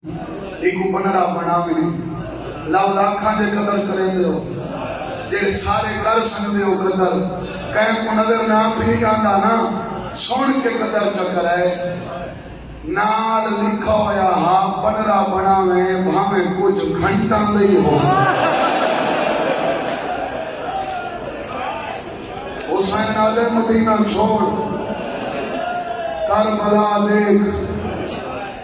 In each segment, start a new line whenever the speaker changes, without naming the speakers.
ایک بنرا بنا میں لاؤ لاکھاں دے قدر کریں دے ہو جے سارے کر سکتے ہو قدر کہیں کو نظر نہ پی جاندہ نا سن کے قدر چکر ہے نال لکھا ہویا ہاں بنرا بنا میں بھامیں کچھ گھنٹاں دے ہو حسین آدھے مدینہ چھوڑ کربلا دیکھ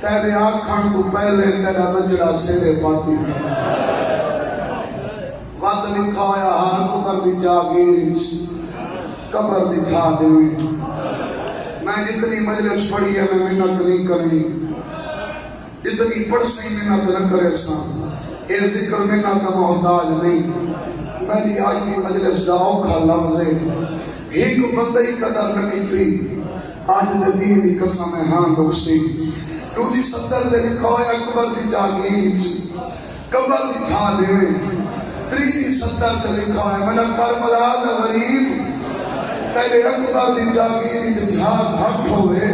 تیرے آنکھاں کو پہلے تیرا بجڑا سیرے پاتی وقت لکھا ہویا ہر قبر دی جاگیر قبر دی جا دیوی میں جتنی مجلس پڑھی ہے میں منت نہیں کرنی جتنی پڑھ سی منت نہ کرے سا اے ذکر منت کا محتاج نہیں میری آج کی مجلس دا اوکھا لفظ ہے ایک بندہ ہی قدر نہ کی تھی آج نبی دی قسم ہے ہاں دوستی روزی ستر دے لکھا ہویا قبر دی جاگیر قبر دی جا دیوی تریجی ستر دے لکھا ہویا میں نے کربلا دا غریب تیرے اکبر دی جاگیری تے جھاگ بھٹ ہوئے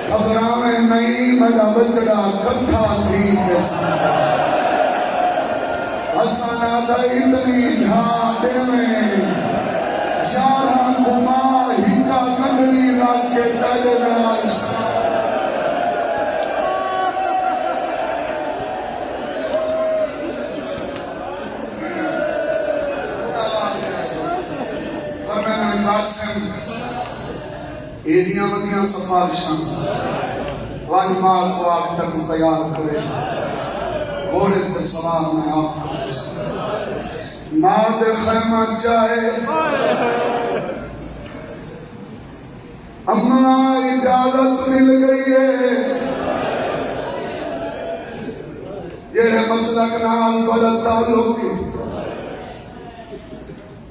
خبراں میں نہیں میرا بچڑا کٹھا تھی پیسا حسنہ دا اتنی جھاگے میں شارہ کما ہکا کنڈلی رکھ کے تیرے نائش قاسم ایریاں ودیاں سفارشاں واجمال کو آگ تک تیار کرے گھوڑے تے سوار میں آپ ماں دے خیمہ چاہے اماں اجازت مل گئی ہے یہ مسلک نام غلط تعلق کی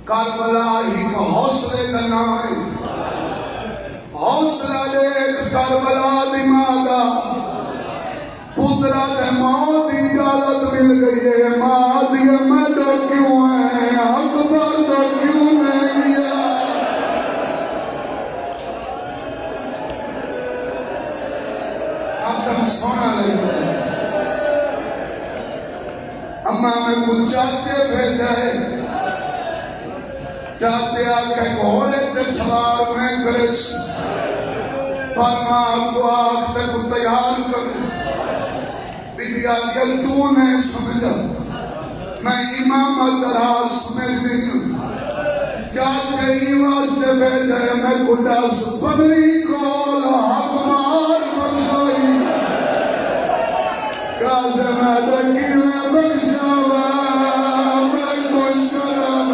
کربلا ہی کا حوصلے کا نام ہے حوصلہ دیکھ کربلا دی مادا پترہ دے موت اجازت مل گئی ہے ماں دی میں تو کیوں ہے اکبر تو کیوں نہیں گیا اب تم سونا لگے اماں میں کچھ چاہتے بھیجا ہے چاہتے آکے گھوڑے تے سوار میں کرش پر ماں کو آگ تے کو تیار کر بی بی آدھیا تو نے سمجھا میں امام الدراز میں نہیں چاہتے ہی واسطے بیٹھے میں گھڑا سپنری کول حق مار بچھائی قاسم آدھکی میں بخشاوا میں کوئی سلام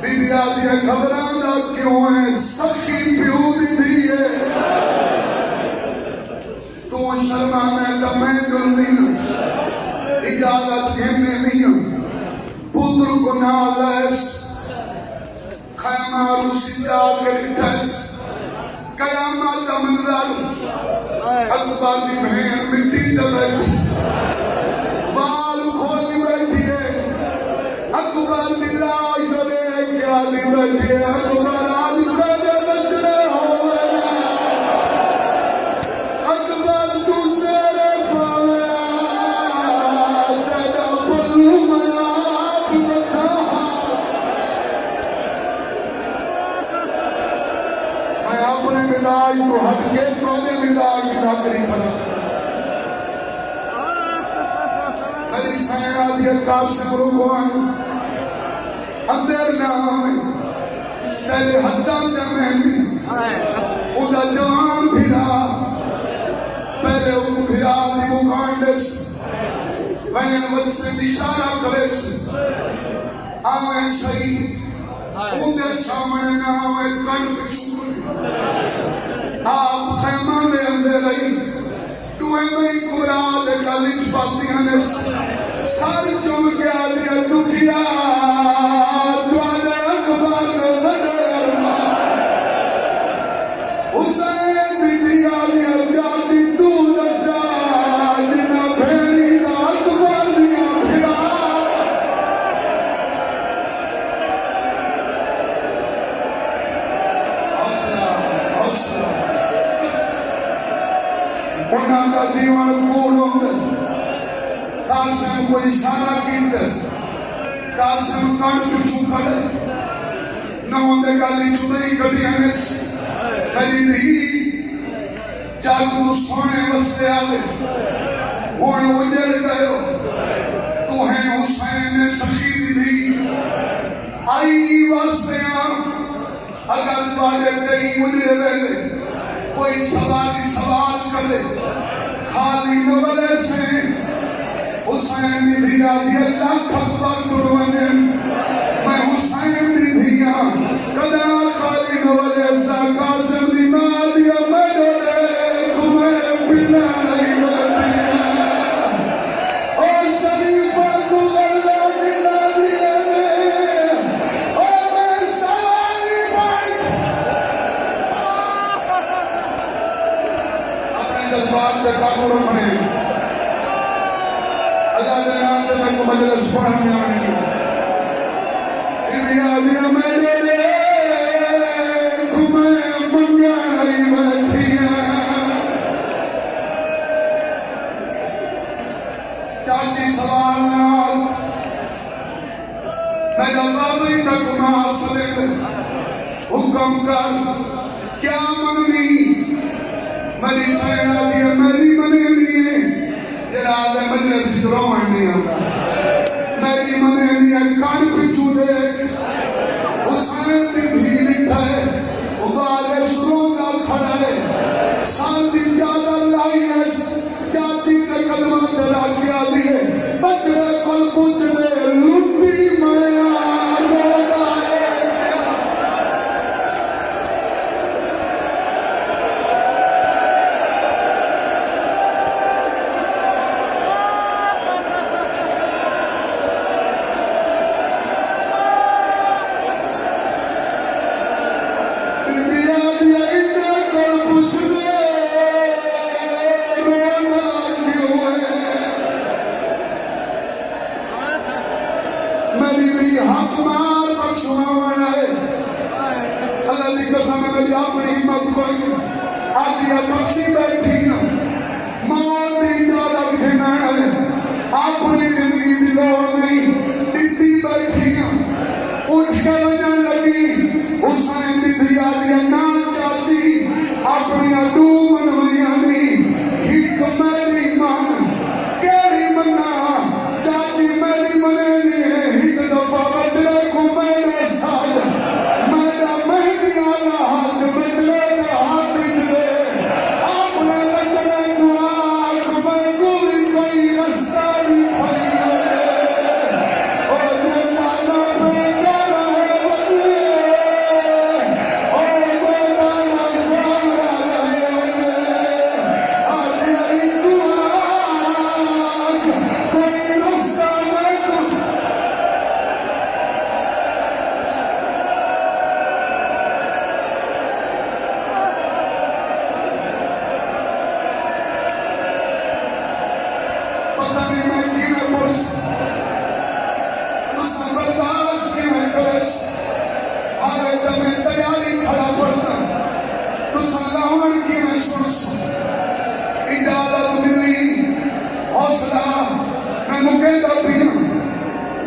بی آدھی خبران دا کیوں ہے سخی پیو دی دی ہے تو شرمانے کا میں دل نہیں اجازت گھنے نہیں پتر کو نالیس خیمہ روسی جا کے لٹھس قیامت کا منظر اکبر دی بہن مٹی دے بیٹھی بال کھولی بیٹھی ہے اکبر دی لاش دے کیا دی بیٹھی ہے اکبر آج تیرے بچڑے ہوئے اکبر تو سیرے پاوے تیرا پلو میں آپ بتا میں اپنے ملاج کو ہٹ کے تونے ملاج کی ناکری بنا میری سائن آدھی قاسم رکوان اندر نام پہلے حدام جا مہندی اُدھا جوان بھیرا پہلے اُدھا بھیرا دی مکانڈس وین ود سے اشارہ کرس آویں صحیح اُدھے سامنے نہ آویں کن پچھوڑ آپ خیمہ میں اندر میں کبرا دے گالیچ پاتیاں نے سر چم کے آدیا دکھیا دوارے اکبر وڈے ارمان حسین دی دیا دیا جاتی تو رسا جنا بھیڑی دا اکبر دیا پھرا انہاں دا دیوان کول ہوندے قاسم کو اشارہ کیندس قاسم کان پچھو کھڑے نہ ہوندے گالی چنئی گڈیانس میری نہیں جاگو تو سونے وستے آلے ہونے اجڑ گئے تو ہیں حسین سخی دی آئی واسطے اگر تواجے تیری اجڑے ویلے کوئی سوال کرے خالی نولے سے حسین دی دھیا دی اللہ اکبر پرونے میں حسین دی دھیا کدا خالی نولے سا قاسم دی ماں دیا میرے لے تمہیں بنا نہیں بٹیا اور شریف کو غلہ بنا دیا نے اور میں سوالی بائک اپنے جذبات پہ قابو رکھنے اللہ کے نام سے میں کو مجلس پڑھنے آنے دیا میرے لے تمہیں منگائی بیٹھیا چاچی سوال نال میں بابی کا گناہ سلے حکم کر کیا مننی میری سینا دیا میری منی دیئے جراد مجلس دروان نہیں آتا میری منی دیا کان پچھو دیکھ حسین دی دھی نٹھائے ابارے شروع نال کھڑائے سانتی چادر لائنس جاتی نے قدمہ درا کیا دیئے بچڑے کل پچھڑے لٹی میں آگا میری بھی حق مار بخشنا والا ہے اللہ دی قسم ہے میری اپنی ہمت کوئی آدیا بخشی بیٹھی ہوں موت دی اجازت دینا ہے اپنی زندگی دی لوڑ نہیں ڈٹی بیٹھی ہوں اٹھ کے وجہ لگی حسین دی دیا دیا نا چاچی اپنی اڈو منویاں نہیں ہک میری من کیڑی منا چاچی میری منے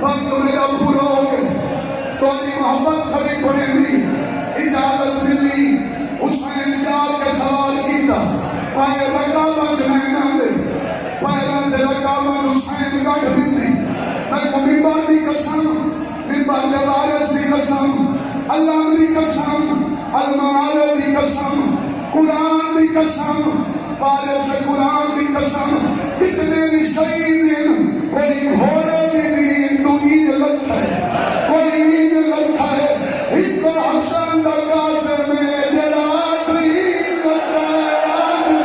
وقت میرا پورا ہو گیا تو علی محمد کھڑی پڑے دی اجازت ملی حسین جال کے سوال کیتا پائے رقابت میں نہ دے پائے دے رقابت حسین گاڑ دیتی میں کو ممبر دی قسم ممبر دے وارث دی قسم اللہ دی قسم المعال دی قسم قرآن دی قسم وارث قرآن دی قسم کتنے بھی شہید ہیں کوئی گھوڑے بھی نہیں دنی لگتا ہے کوئی نہیں لگتا ہے ایک حسن دا قاسم میں جلال بھی لگتا ہے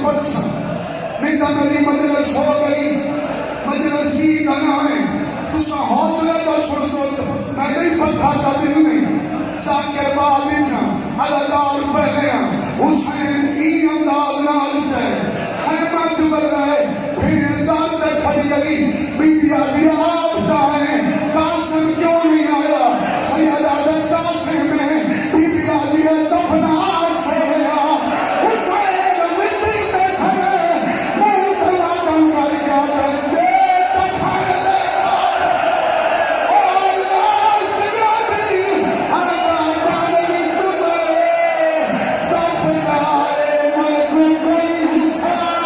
پرسن نہیں تو میری مجلس ہو گئی مجلس ہی کرنا ہے تسا حوصلہ تو سن سن میں نہیں پتھا تھا دل میں زاکر بعد علیہ پہلے حسین ای انداز نال چاہے خیمہ جبل رہے پھر دار تے کھڑی گئی بی بی آدھی آپ کہاں قاسم کیوں نہیں آیا شہزاد قاسم میں بی بی آدھی دفنا چھوڑیا حسین مٹی تے کھڑے منہ تمام کر کے بچے دفن دے او لاش نبی آقا پانی چبے دفنائے میں کوئی حساب